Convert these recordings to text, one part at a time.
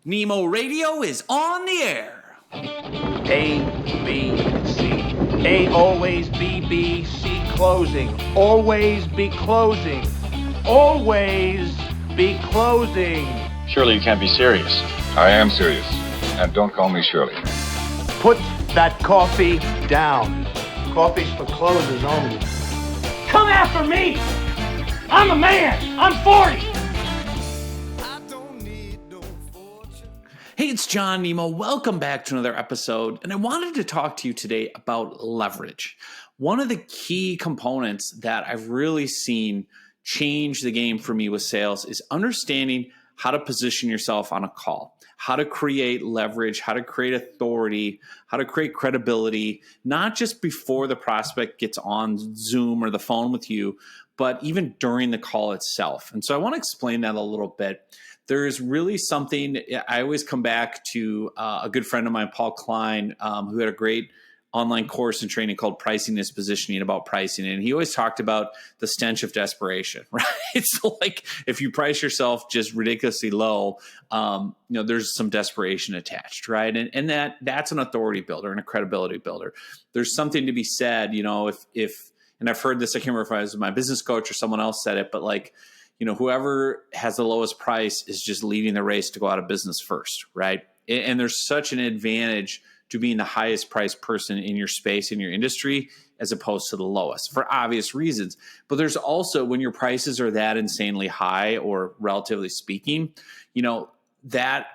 Nemo Radio is on the air. A, B, C. A, always B, B, C, closing. Always be closing. Always be closing. Surely you can't be serious. I am serious. And don't call me Shirley. Put that coffee down. Coffee's for closers only. Come after me! I'm a man! I'm 40! Hey, it's John Nemo. Welcome back to another episode. And I wanted to talk to you today about leverage. One of the key components that I've really seen change the game for me with sales is understanding how to position yourself on a call, how to create leverage, how to create authority, how to create credibility, not just before the prospect gets on Zoom or the phone with you, but even during the call itself. And so I want to explain that a little bit. There's really something, I always come back to a good friend of mine, Paul Klein, who had a great online course and training called Pricing is Positioning, about pricing. And he always talked about the stench of desperation, right? So like if you price yourself just ridiculously low, there's some desperation attached, right? And that's an authority builder and a credibility builder. There's something to be said, if and I've heard this, I can't remember if I was my business coach or someone else said it, but like, whoever has the lowest price is just leading the race to go out of business first, right? And there's such an advantage to being the highest priced person in your space, in your industry, as opposed to the lowest for obvious reasons. But there's also, when your prices are that insanely high, or relatively speaking, that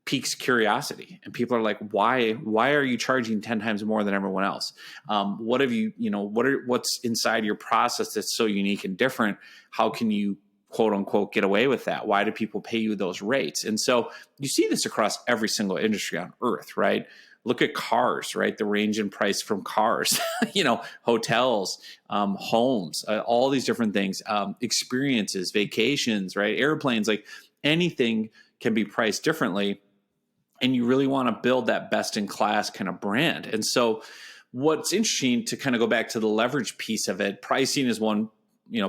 piques curiosity. And people are like, why are you charging 10 times more than everyone else? What have you, what's inside your process that's so unique and different? How can you, quote unquote, get away with that? Why do people pay you those rates? And so you see this across every single industry on earth, right? Look at cars, right? The range in price from cars, hotels, homes, all these different things, experiences, vacations, right? Airplanes, like anything can be priced differently. And you really want to build that best in class kind of brand. And so what's interesting, to kind of go back to the leverage piece of it, pricing is one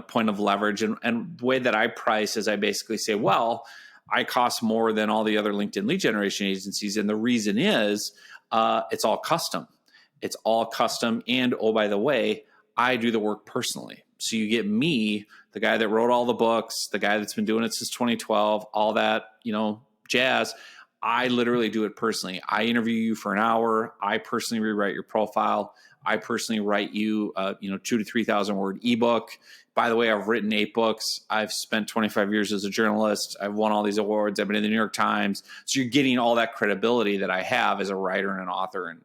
point of leverage. And the way that I price is I basically say, well, I cost more than all the other LinkedIn lead generation agencies. And the reason is it's all custom. It's all custom. And oh, by the way, I do the work personally. So you get me, the guy that wrote all the books, the guy that's been doing it since 2012, all that, jazz. I literally do it personally. I interview you for an hour. I personally rewrite your profile. I personally write you, 2,000 to 3,000 word ebook. By the way, I've written 8 books. I've spent 25 years as a journalist. I've won all these awards. I've been in the New York Times. So you're getting all that credibility that I have as a writer and an author and,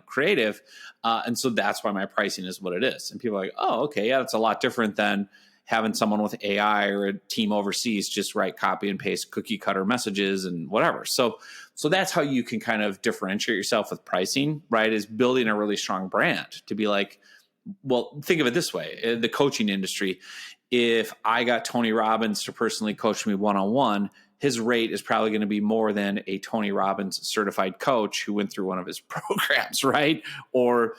creative. And so that's why my pricing is what it is. And people are like, oh, okay, yeah, that's a lot different than having someone with AI or a team overseas just write copy and paste cookie cutter messages and whatever. So that's how you can kind of differentiate yourself with pricing, right? Is building a really strong brand to be like, well, think of it this way. The coaching industry, if I got Tony Robbins to personally coach me one-on-one, his rate is probably going to be more than a Tony Robbins certified coach who went through one of his programs, right? Or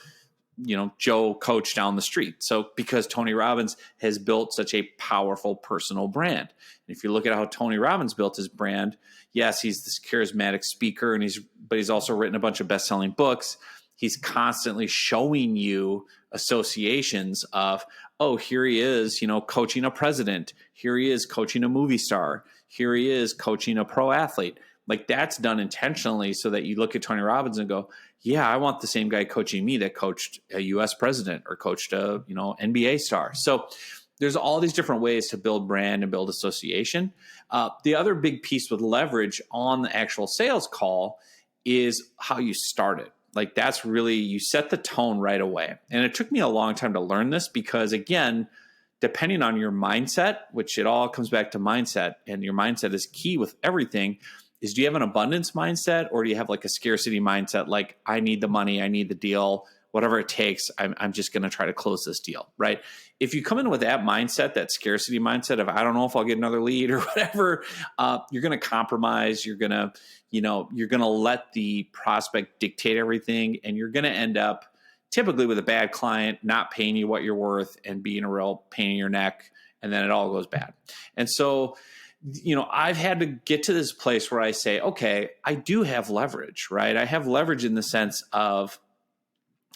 Joe coach down the street. So because Tony Robbins has built such a powerful personal brand. And if you look at how Tony Robbins built his brand, yes, he's this charismatic speaker but he's also written a bunch of best-selling books. He's constantly showing you associations of, oh, here he is, coaching a president. Here he is coaching a movie star. Here he is coaching a pro athlete. Like that's done intentionally so that you look at Tony Robbins and go, yeah, I want the same guy coaching me that coached a US president or coached a, NBA star. So there's all these different ways to build brand and build association. The other big piece with leverage on the actual sales call is how you start it. Like that's really, you set the tone right away. And it took me a long time to learn this because, again, depending on your mindset, which it all comes back to mindset, and your mindset is key with everything, is do you have an abundance mindset or do you have like a scarcity mindset? Like, I need the money, I need the deal, whatever it takes, I'm just going to try to close this deal, right? If you come in with that mindset, that scarcity mindset of, I don't know if I'll get another lead or whatever, you're going to compromise. You're going to let the prospect dictate everything. And you're going to end up typically with a bad client, not paying you what you're worth and being a real pain in your neck. And then it all goes bad. And so I've had to get to this place where I say, okay, I do have leverage, right? I have leverage in the sense of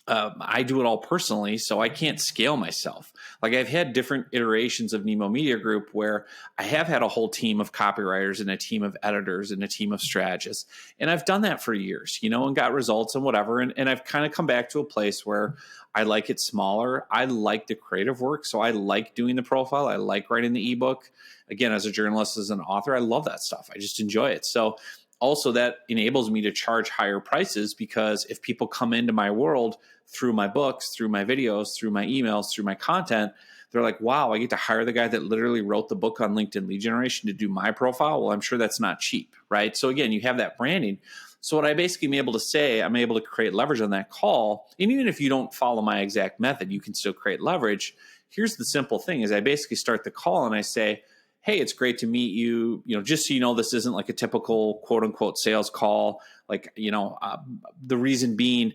I do it all personally, so I can't scale myself. Like I've had different iterations of Nemo Media Group where I have had a whole team of copywriters and a team of editors and a team of strategists. And I've done that for years, and got results and whatever. And I've kind of come back to a place where I like it smaller. I like the creative work. So I like doing the profile. I like writing the ebook. Again, as a journalist, as an author, I love that stuff. I just enjoy it. So also that enables me to charge higher prices because if people come into my world through my books, through my videos, through my emails, through my content, they're like, wow, I get to hire the guy that literally wrote the book on LinkedIn lead generation to do my profile. Well, I'm sure that's not cheap, right? So again, you have that branding. So what I basically am able to say, I'm able to create leverage on that call. And even if you don't follow my exact method, you can still create leverage. Here's the simple thing is I basically start the call and I say, hey, it's great to meet you. Just so you know, this isn't like a typical quote unquote sales call. Like, the reason being,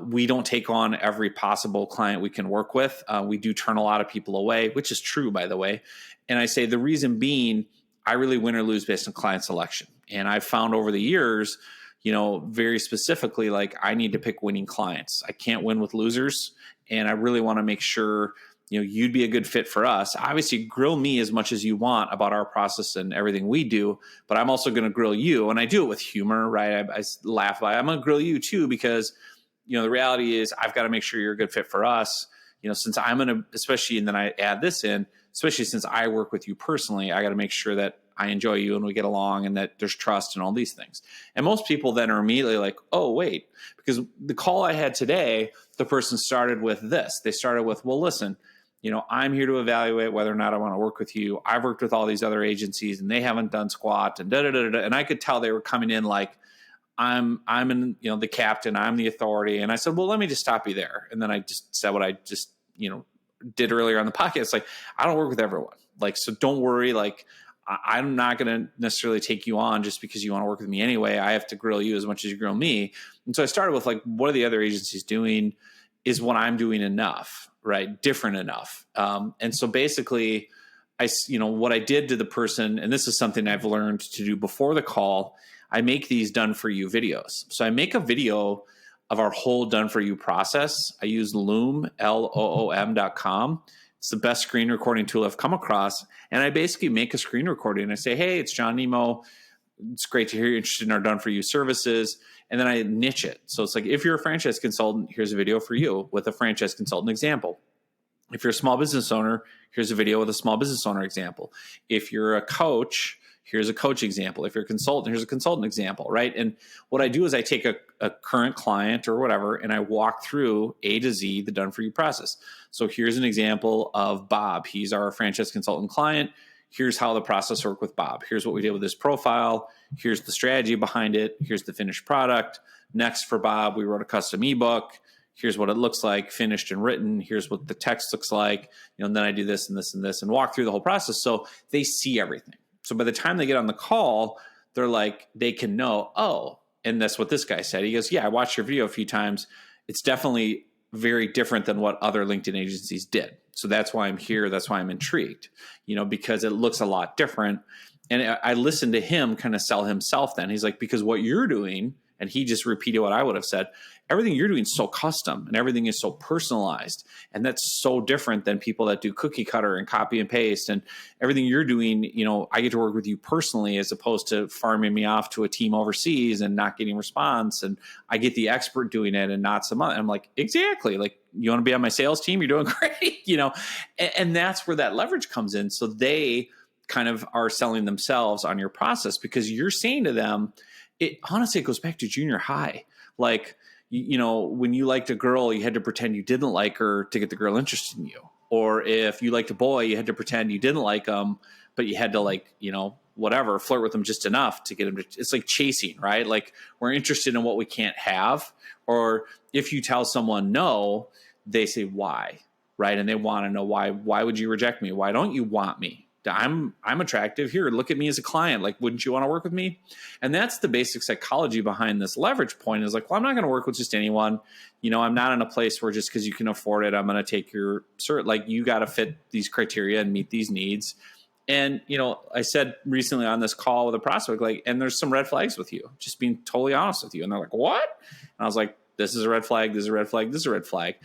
we don't take on every possible client we can work with. We do turn a lot of people away, which is true, by the way. And I say the reason being, I really win or lose based on client selection. And I've found over the years, very specifically, like I need to pick winning clients. I can't win with losers. And I really want to make sure you'd be a good fit for us. Obviously, grill me as much as you want about our process and everything we do, but I'm also going to grill you. And I do it with humor, right? I laugh about it. I'm going to grill you too, because, the reality is I've got to make sure you're a good fit for us. Since I'm going to, especially, and then I add this in, especially since I work with you personally, I got to make sure that I enjoy you and we get along and that there's trust and all these things. And most people then are immediately like, oh, wait, because the call I had today, the person started with this. They started with, well, listen, I'm here to evaluate whether or not I want to work with you. I've worked with all these other agencies and they haven't done squat and da-da-da-da. And I could tell they were coming in like, I'm in, the captain, I'm the authority. And I said, well, let me just stop you there. And then I just said what I just, did earlier on the podcast. Like, I don't work with everyone. Like, so don't worry. Like, I'm not going to necessarily take you on just because you want to work with me anyway. I have to grill you as much as you grill me. And so I started with like, what are the other agencies doing? Is what I'm doing enough, right? Different enough. And so basically what I did to the person, and this is something I've learned to do before the call, I make these done for you videos. So I make a video of our whole done for you process. I use Loom, LOOM.com. It's the best screen recording tool I've come across. And I basically make a screen recording. I say, hey, it's John Nemo. It's great to hear you're interested in our done for you services. And then I niche it. So it's like, if you're a franchise consultant, here's a video for you with a franchise consultant example. If you're a small business owner, here's a video with a small business owner example. If you're a coach, here's a coach example. If you're a consultant, here's a consultant example, right? And what I do is I take a current client or whatever, and I walk through A to Z, the done for you process. So here's an example of Bob. He's our franchise consultant client. Here's how the process worked with Bob. Here's what we did with his profile. Here's the strategy behind it. Here's the finished product. Next for Bob, we wrote a custom ebook. Here's what it looks like, finished and written. Here's what the text looks like. And then I do this and this and this and walk through the whole process so they see everything. So by the time they get on the call, they're like, they can know, oh, and that's what this guy said. He goes, yeah, I watched your video a few times. It's definitely very different than what other LinkedIn agencies did. So that's why I'm here. That's why I'm intrigued, because it looks a lot different. And I listened to him kind of sell himself then. He's like, because what you're doing, and he just repeated what I would have said, everything you're doing is so custom and everything is so personalized. And that's so different than people that do cookie cutter and copy and paste. And everything you're doing, I get to work with you personally as opposed to farming me off to a team overseas and not getting response. And I get the expert doing it and not some other. I'm like, exactly. Like, you want to be on my sales team? You're doing great, and that's where that leverage comes in. So they kind of are selling themselves on your process because you're saying to them, it honestly goes back to junior high. Like, when you liked a girl, you had to pretend you didn't like her to get the girl interested in you. Or if you liked a boy, you had to pretend you didn't like him, but you had to whatever, flirt with him just enough to get him to, it's like chasing, right? Like, we're interested in what we can't have. Or if you tell someone no, they say why, right? And they want to know why would you reject me? Why don't you want me? I'm attractive. Here, look at me as a client. Like, wouldn't you want to work with me? And that's the basic psychology behind this leverage point is like, well, I'm not going to work with just anyone. I'm not in a place where just because you can afford it, I'm going to take your cert. Like, you got to fit these criteria and meet these needs. And, I said recently on this call with a prospect, like, and there's some red flags with you, just being totally honest with you. And they're like, what? And I was like, this is a red flag. This is a red flag. This is a red flag.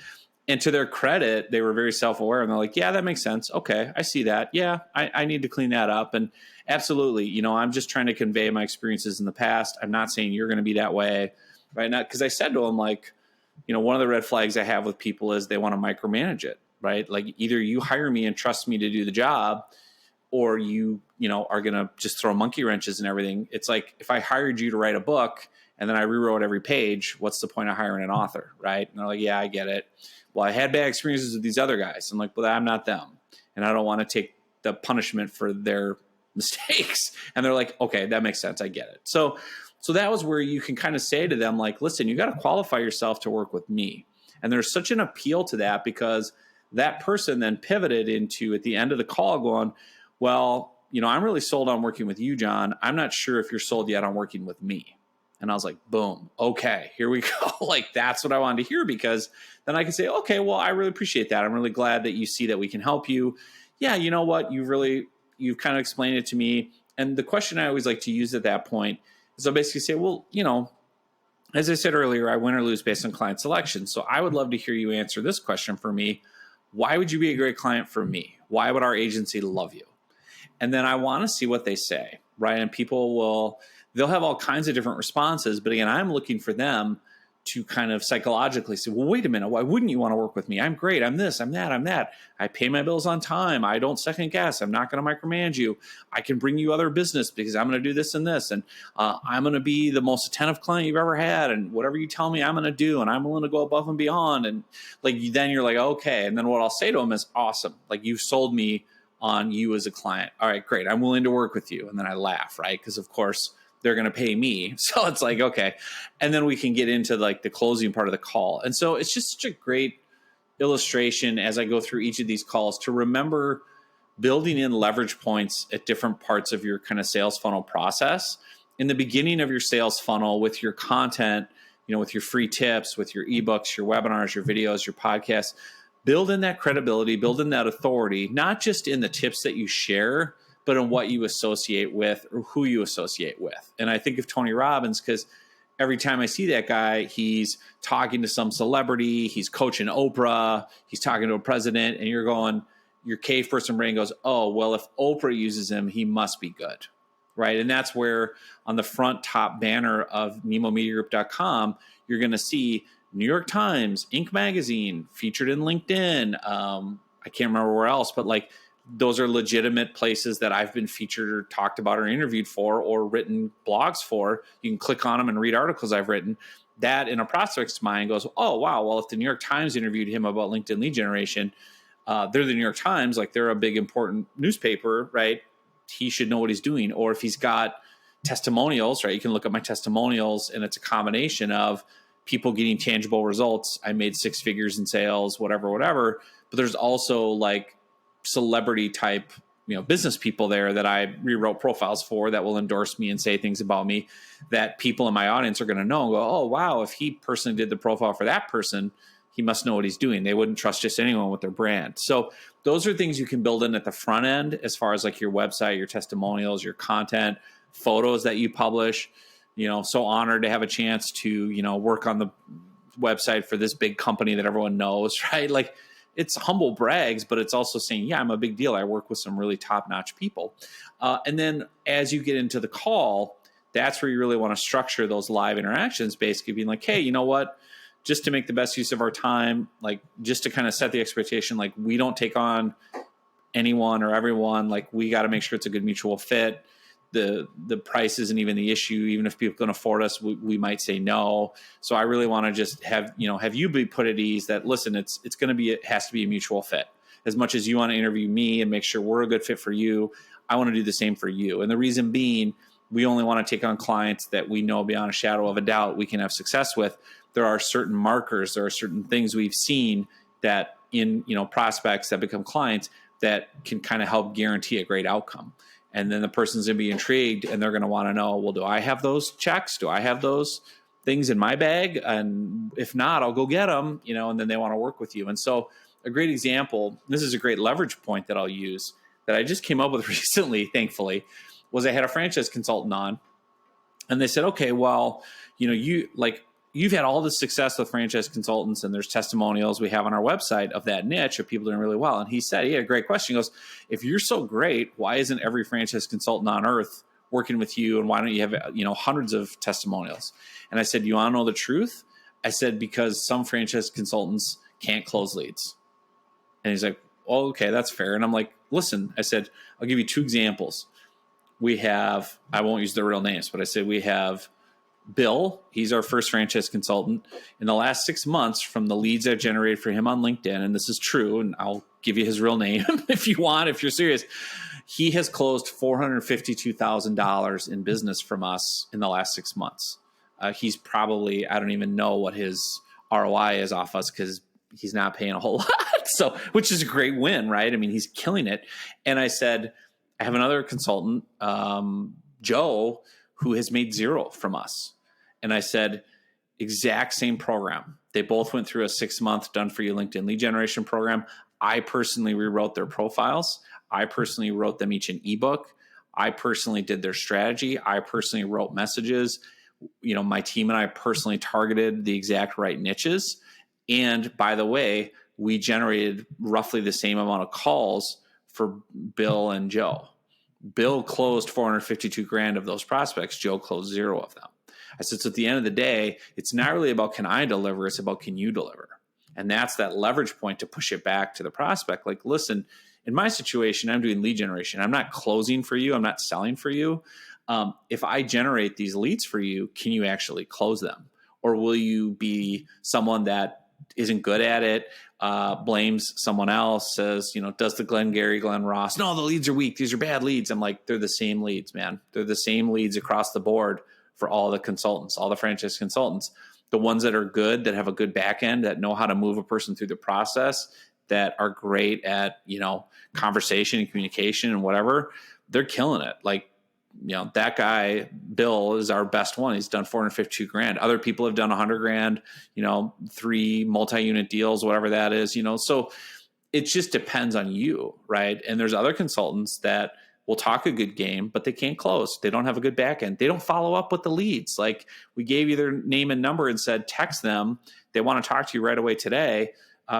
And to their credit, they were very self-aware, and they're like, yeah, that makes sense. Okay, I see that. Yeah, I need to clean that up. And absolutely, I'm just trying to convey my experiences in the past. I'm not saying you're going to be that way right now. Because I said to them, like, one of the red flags I have with people is they want to micromanage it, right? Like either you hire me and trust me to do the job, or you are going to just throw monkey wrenches and everything. It's like if I hired you to write a book and then I rewrote every page, what's the point of hiring an author, right? And they're like, yeah, I get it. Well, I had bad experiences with these other guys. I'm like, well, I'm not them. And I don't want to take the punishment for their mistakes. And they're like, okay, that makes sense. I get it. So that was where you can kind of say to them, like, listen, you got to qualify yourself to work with me. And there's such an appeal to that because that person then pivoted into, at the end of the call, going, well, I'm really sold on working with you, John. I'm not sure if you're sold yet on working with me. And I was like, boom, okay, here we go. Like, that's what I wanted to hear, because then I can say, okay, well, I really appreciate that. I'm really glad that you see that we can help you. Yeah, you know what? You've kind of explained it to me. And the question I always like to use at that point is I'll basically say, well, as I said earlier, I win or lose based on client selection. So I would love to hear you answer this question for me. Why would you be a great client for me? Why would our agency love you? And then I want to see what they say, right? And they'll have all kinds of different responses. But again, I'm looking for them to kind of psychologically say, well, wait a minute, why wouldn't you want to work with me? I'm great. I'm this, I'm that, I'm that. I pay my bills on time. I don't second guess. I'm not going to micromanage you. I can bring you other business because I'm going to do this and this. And I'm going to be the most attentive client you've ever had. And whatever you tell me, I'm going to do. And I'm willing to go above and beyond. And then you're like, okay. And then what I'll say to them is, awesome. Like, you've sold me on you as a client. All right, great. I'm willing to work with you. And then I laugh, right? Because of course they're going to pay me. So it's like, okay. And then we can get into like the closing part of the call. And so it's just such a great illustration as I go through each of these calls to remember building in leverage points at different parts of your kind of sales funnel process. In the beginning of your sales funnel with your content, with your free tips, with your ebooks, your webinars, your videos, your podcasts, build in that credibility, build in that authority, not just in the tips that you share, but in what you associate with or who you associate with. And I think of Tony Robbins because every time I see that guy, he's talking to some celebrity, he's coaching Oprah, he's talking to a president, and you're going, your cave person brain goes, oh, well, if Oprah uses him, he must be good, right? And that's where on the front top banner of NemoMediaGroup.com, you're going to see New York Times, Inc. magazine, featured in LinkedIn. I can't remember where else, but like, those are legitimate places that I've been featured or talked about or interviewed for or written blogs for. You can click on them and read articles I've written. That in a prospect's mind goes, oh, wow, well, if the New York Times interviewed him about LinkedIn lead generation, they're the New York Times, like they're a big important newspaper, right? He should know what he's doing. Or if he's got testimonials, right? You can look at my testimonials and it's a combination of people getting tangible results. I made 6 figures in sales, whatever. But there's also like celebrity type, business people there that I rewrote profiles for that will endorse me and say things about me that people in my audience are going to know and go, oh, wow, if he personally did the profile for that person, he must know what he's doing. They wouldn't trust just anyone with their brand. So those are things you can build in at the front end as far as like your website, your testimonials, your content, photos that you publish. So honored to have a chance to, work on the website for this big company that everyone knows, right? Like, it's humble brags, but it's also saying, yeah, I'm a big deal. I work with some really top-notch people. And then as you get into the call, that's where you really want to structure those live interactions, basically being like, hey, you know what? Just to make the best use of our time, like just to kind of set the expectation, like we don't take on anyone or everyone. Like we got to make sure it's a good mutual fit. The price isn't even the issue. Even if people can afford us, we might say no. So I really want to just have you be put at ease that, listen, it has to be a mutual fit. As much as you want to interview me and make sure we're a good fit for you, I want to do the same for you. And the reason being, we only want to take on clients that we know beyond a shadow of a doubt we can have success with. There are certain markers, there are certain things we've seen that in, prospects that become clients that can kind of help guarantee a great outcome. And then the person's going to be intrigued and they're going to want to know, well, do I have those checks? Do I have those things in my bag? And if not, I'll go get them, and then they want to work with you. And so a great example, this is a great leverage point that I'll use. that I just came up with recently, thankfully, was I had a franchise consultant on, and they said, okay, well, you've had all this success with franchise consultants, and there's testimonials we have on our website of that niche of people doing really well. And he said, he had a great question. He goes, if you're so great, why isn't every franchise consultant on earth working with you? And why don't you have, hundreds of testimonials? And I said, you want to know the truth? I said, because some franchise consultants can't close leads. And he's like, oh, okay, that's fair. And I'm like, listen, I said, I'll give you two examples. We have, I won't use their real names, but I said we have Bill. He's our first franchise consultant. In the last 6 months, from the leads I've generated for him on LinkedIn, and this is true, and I'll give you his real name if you want, if you're serious, he has closed $452,000 in business from us in the last 6 months. He's probably, I don't even know what his ROI is off us because he's not paying a whole lot. So, which is a great win, right? I mean, he's killing it. And I said, I have another consultant, Joe, who has made zero from us. And I said, exact same program. They both went through a 6-month done for you LinkedIn lead generation program. I personally rewrote their profiles. I personally wrote them each an ebook. I personally did their strategy. I personally wrote messages. My team and I personally targeted the exact right niches. And by the way, we generated roughly the same amount of calls for Bill and Joe. Bill closed $452,000 of those prospects. Joe closed 0 of them. I said, so at the end of the day, it's not really about can I deliver, it's about can you deliver? And that's that leverage point to push it back to the prospect. Like, listen, in my situation, I'm doing lead generation. I'm not closing for you. I'm not selling for you. If I generate these leads for you, can you actually close them? Or will you be someone that isn't good at it, blames someone else, says, does the Glenn Ross, no, the leads are weak, these are bad leads. I'm like, they're the same leads, man. They're the same leads across the board for all the consultants, all the franchise consultants. The ones that are good, that have a good back end, that know how to move a person through the process, that are great at, conversation and communication and whatever, they're killing it. Like, that guy, Bill, is our best one. He's done $452,000. Other people have done $100,000, 3 multi-unit deals, whatever that is, so it just depends on you. Right. And there's other consultants that will talk a good game, but they can't close. They don't have a good back end. They don't follow up with the leads. Like, we gave you their name and number and said, text them. They want to talk to you right away today.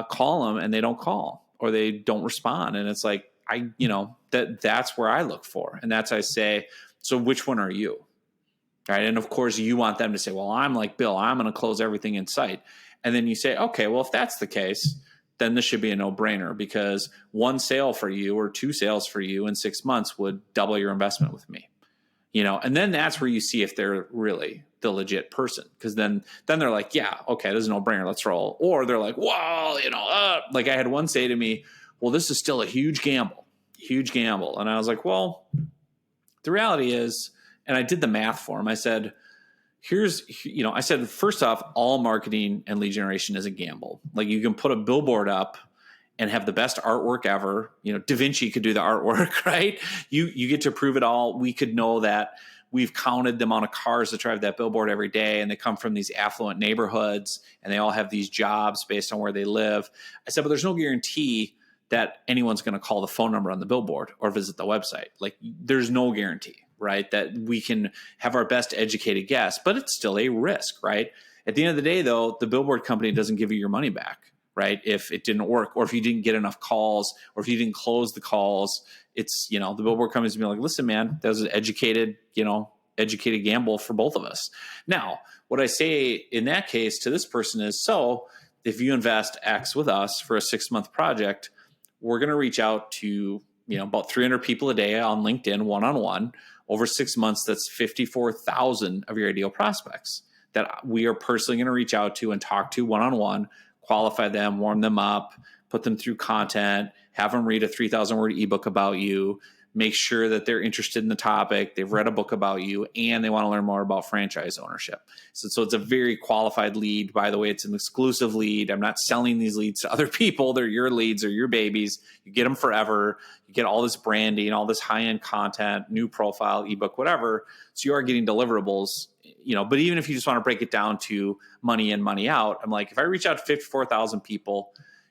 Call them, and they don't call, or they don't respond. And it's like, that's where I look for. And that's, I say, so which one are you? Right. And of course you want them to say, well, I'm like Bill, I'm going to close everything in sight. And then you say, okay, well, if that's the case, then this should be a no-brainer, because 1 sale for you or 2 sales for you in 6 months would double your investment with me, and then that's where you see if they're really the legit person. Cause then they're like, yeah, okay, this is a no-brainer, let's roll. Or they're like, well, like I had one say to me, well, this is still a huge gamble. And I was like, well, the reality is, and I did the math for him. I said, first off, all marketing and lead generation is a gamble. Like, you can put a billboard up and have the best artwork ever. Da Vinci could do the artwork, right? You get to prove it all. We could know that we've counted the amount of cars that drive that billboard every day, and they come from these affluent neighborhoods, and they all have these jobs based on where they live. I said, but there's no guarantee that anyone's going to call the phone number on the billboard or visit the website. Like, there's no guarantee, right, that we can have our best educated guess, but it's still a risk, right? At the end of the day, though, the billboard company doesn't give you your money back, right? If it didn't work, or if you didn't get enough calls, or if you didn't close the calls, it's, the billboard company's be like, listen, man, that was an educated gamble for both of us. Now, what I say in that case to this person is, so if you invest X with us for a 6-month project, we're going to reach out to, about 300 people a day on LinkedIn, one-on-one. Over 6 months, that's 54,000 of your ideal prospects that we are personally going to reach out to and talk to one-on-one, qualify them, warm them up, put them through content, have them read a 3,000-word ebook about you, make sure that they're interested in the topic, they've read a book about you, and they want to learn more about franchise ownership. So it's a very qualified lead. By the way, it's an exclusive lead. I'm not selling these leads to other people. They're your leads, they're your babies. You get them forever. You get all this branding, all this high-end content, new profile, ebook, whatever. So you are getting deliverables, but even if you just want to break it down to money in, money out, I'm like, if I reach out to 54,000 people,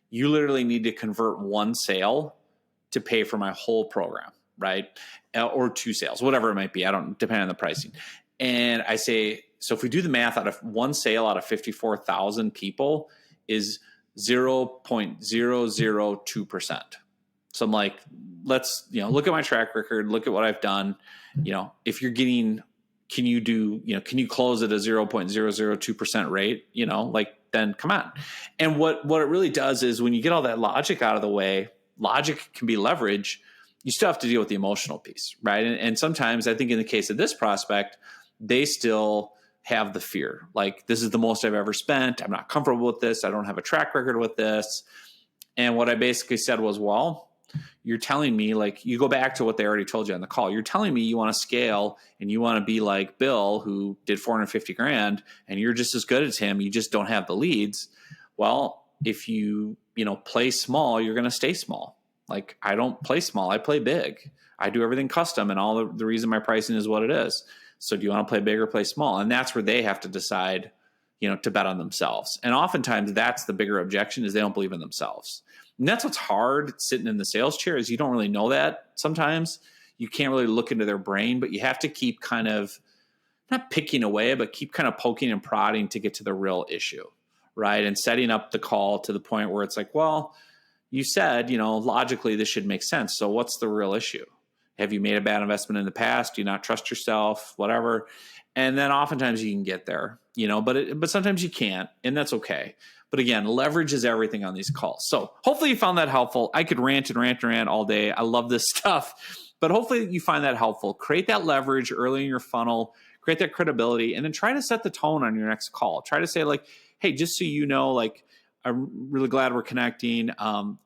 you literally need to convert 1 sale to pay for my whole program, right? Or 2 sales, whatever it might be. I don't depend on the pricing. And I say, so if we do the math, out of one sale out of 54,000 people is 0.002%. So I'm like, let's, look at my track record, look at what I've done. If you're getting, can you close at a 0.002% rate? Then come on. And what it really does is when you get all that logic out of the way, logic can be leverage. You still have to deal with the emotional piece, right? And sometimes I think in the case of this prospect, they still have the fear. Like, this is the most I've ever spent. I'm not comfortable with this. I don't have a track record with this. And what I basically said was, well, you're telling me, like, you go back to what they already told you on the call. You're telling me you want to scale and you want to be like Bill, who did 450 grand, and you're just as good as him. You just don't have the leads. Well, if you play small, you're going to stay small. Like, I don't play small. I play big. I do everything custom, and all the reason my pricing is what it is. So do you want to play big or play small? And that's where they have to decide, to bet on themselves. And oftentimes that's the bigger objection, is they don't believe in themselves. And that's what's hard sitting in the sales chair, is you don't really know that sometimes. You can't really look into their brain, but you have to keep kind of not picking away, but keep kind of poking and prodding to get to the real issue, right? And setting up the call to the point where it's like, well, you said, logically this should make sense. So what's the real issue? Have you made a bad investment in the past? Do you not trust yourself? Whatever. And then oftentimes you can get there, but sometimes you can't, and that's okay. But again, leverage is everything on these calls. So hopefully you found that helpful. I could rant and rant and rant all day. I love this stuff, but hopefully you find that helpful. Create that leverage early in your funnel, create that credibility, and then try to set the tone on your next call. Try to say, like, hey, just so you know, like, I'm really glad we're connecting.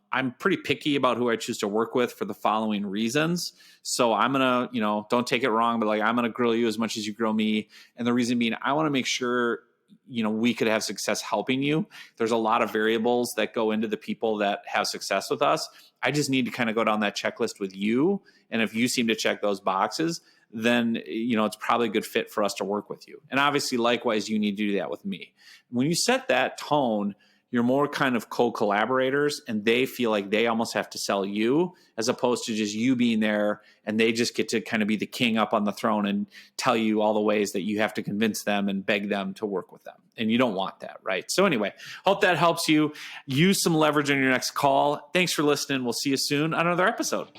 I'm pretty picky about who I choose to work with for the following reasons. So I'm going to, don't take it wrong, but like, I'm going to grill you as much as you grill me. And the reason being, I want to make sure, we could have success helping you. There's a lot of variables that go into the people that have success with us. I just need to kind of go down that checklist with you. And if you seem to check those boxes, then, it's probably a good fit for us to work with you. And obviously, likewise, you need to do that with me. When you set that tone, you're more kind of co-collaborators, and they feel like they almost have to sell you, as opposed to just you being there and they just get to kind of be the king up on the throne and tell you all the ways that you have to convince them and beg them to work with them. And you don't want that, right? So anyway, hope that helps you. Use some leverage on your next call. Thanks for listening. We'll see you soon on another episode.